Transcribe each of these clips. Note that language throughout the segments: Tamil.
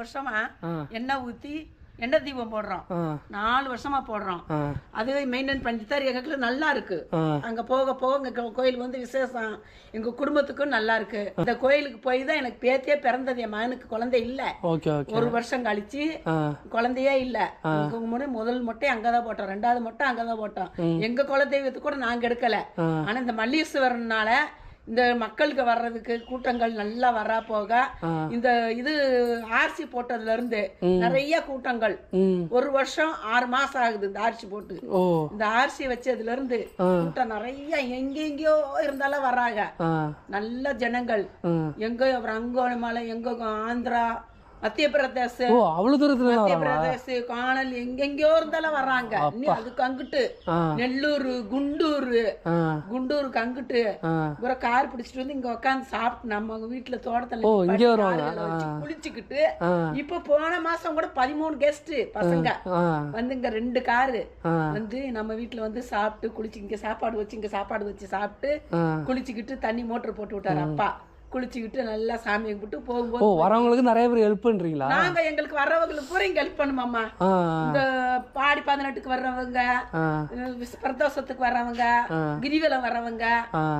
வருஷமா எண்ணெய் ஊற்றி எண்ணெய் தீபம் போடுறோம். 4 வருஷமா போடுறோம். அது மெயின்டைன் பண்ணி தான் எங்களுக்கு நல்லா இருக்கு. அங்க போக போக எங்க கோயிலுக்கு வந்து விசேஷம், எங்க குடும்பத்துக்கும் நல்லா இருக்கு. இந்த கோயிலுக்கு போய் தான் எனக்கு பேத்தியே பிறந்தது. என் மகனுக்கு குழந்தை இல்ல. 1 வருஷம் கழிச்சு குழந்தையே இல்ல. முதல் மொட்டை அங்கதான் போட்டோம், 2வது மொட்டை அங்கதான் போட்டோம். எங்க குலதெய்வத்துக்கு கூட நாங்க எடுக்கல. ஆனா இந்த மல்லீஸ்வரனால இந்த மக்களுக்கு வர்றதுக்கு கூட்டங்கள் நல்லா வரா போக இந்த இது ஆர்சி போட்டதுல இருந்து நிறைய கூட்டங்கள் 1 வருஷம் 6 மாசம் ஆகுது இந்த ஆர்சி போட்டு. இந்த ஆர்சி வச்சதுல இருந்து கூட்டம் நிறைய எங்கெங்கயோ இருந்தாலும் வர்றாங்க. நல்ல ஜனங்கள் எங்க அங்கோணமலை, எங்க ஆந்திரா, மத்திய பிரதேசம், மத்திய பிரதேசம், காணல் எங்கெங்கயோ இருந்தாலும் வர்றாங்க. அதுக்கு அங்கிட்டு நெல்லூர், குண்டூருக்கு அங்கிட்டு ஒரு கார் பிடிச்சிட்டு வந்து இங்க உட்காந்து சாப்பிட்டு நம்ம வீட்டுல தோட்டத்துல குளிச்சுக்கிட்டு இப்ப போன மாசம் கூட 13 கெஸ்ட் பசங்க வந்து இங்க 2 காரு வந்து நம்ம வீட்டுல வந்து சாப்பிட்டு குளிச்சு இங்க சாப்பாடு வச்சு சாப்பிட்டு குளிச்சுக்கிட்டு தண்ணி மோட்டர் போட்டு விட்டாரு அப்பா. குளிச்சுக்கிட்டு நல்லா சாமி கும்பிட்டு போகும்போது வரவங்களுக்கு நிறைய பேர் ஹெல்ப் பண்றீங்களா? நாங்க எங்களுக்கு வர்றவங்களுக்கு பூரா இங்க ஹெல்ப் பண்ணுமாமா. இந்த பாடி 18க்கு வர்றவங்க, பிரதோஷத்துக்கு வர்றவங்க, கிரிவலம் வர்றவங்க,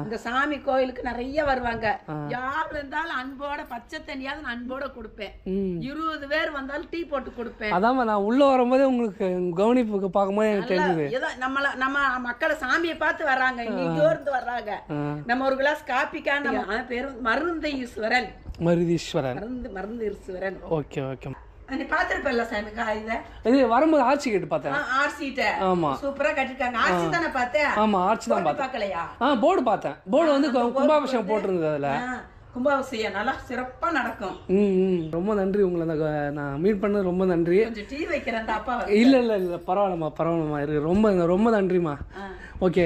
இந்த சாமி கோயிலுக்கு நிறைய வருவாங்க. யார் இருந்தாலும் அன்போட பச்சை தண்ணியாவது நான் அன்போட கொடுப்பேன். 20 பேர் வந்தாலும் டீ போட்டு கொடுப்பேன். அதான் நான் உள்ள வரும்போது உங்களுக்கு கவனிப்புக்கு பார்க்கும்போது எனக்கு தெரியுது. நம்ம மக்களை சாமியை பார்த்து வர்றாங்க, இங்க இருந்து வர்றாங்க. நம்ம ஒரு கிளாஸ் காப்பிக்கான பேரு மருந்தீஸ்வரன். Okay okay. நீ பாத்திருப்பல்ல சாமி இது வரும்போது ஆர்ச்சி கேட்டு பார்த்தேன். ஆர்சிட்ட ஆமா சூப்பரா கட்டிருக்காங்க. ஆர்ச்சி தானே பார்த்தேன். ஆமா ஆர்ச்சி தான் பார்த்தேன். பார்க்கலையா? போர்டு பார்த்தேன். போர்டு வந்து கும்பாபிஷேகம் போட்டிருந்தது. அதுல கும்பாபிஷேகம் நல்லா சிறப்பா நடக்கும். ரொம்ப நன்றி. உங்களை நான் மீட் பண்ணது ரொம்ப நன்றி. கொஞ்சம் டீ வைக்கிறேன் அப்பா. இல்ல பரவாயில்லம்மா இருக்கு. ரொம்ப நன்றிம்மா. ஓகே.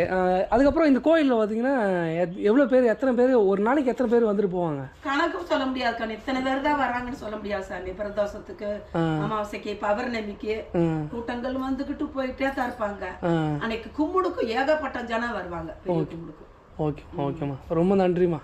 அதுக்கப்புறம் இந்த கோயிலில் பார்த்தீங்கன்னா எவ்வளோ பேர், எத்தனை பேர் ஒரு நாளைக்கு எத்தனை பேர் வந்துட்டு போவாங்க? கணக்கு சொல்ல முடியாது கண்ணு. இத்தனை பேர் தான் வராங்கன்னு சொல்ல முடியாது சாமி. பிரதோஷத்துக்கு, அமாவாசைக்கு, பௌர்ணமிக்கு கூட்டங்கள் வந்துகிட்டு போயிட்டே தான் இருப்பாங்க. அன்னைக்கு கும்பிடுக்கும் ஏகப்பட்ட ஜனம் வருவாங்க. ஓகேம்மா ரொம்ப நன்றிம்மா.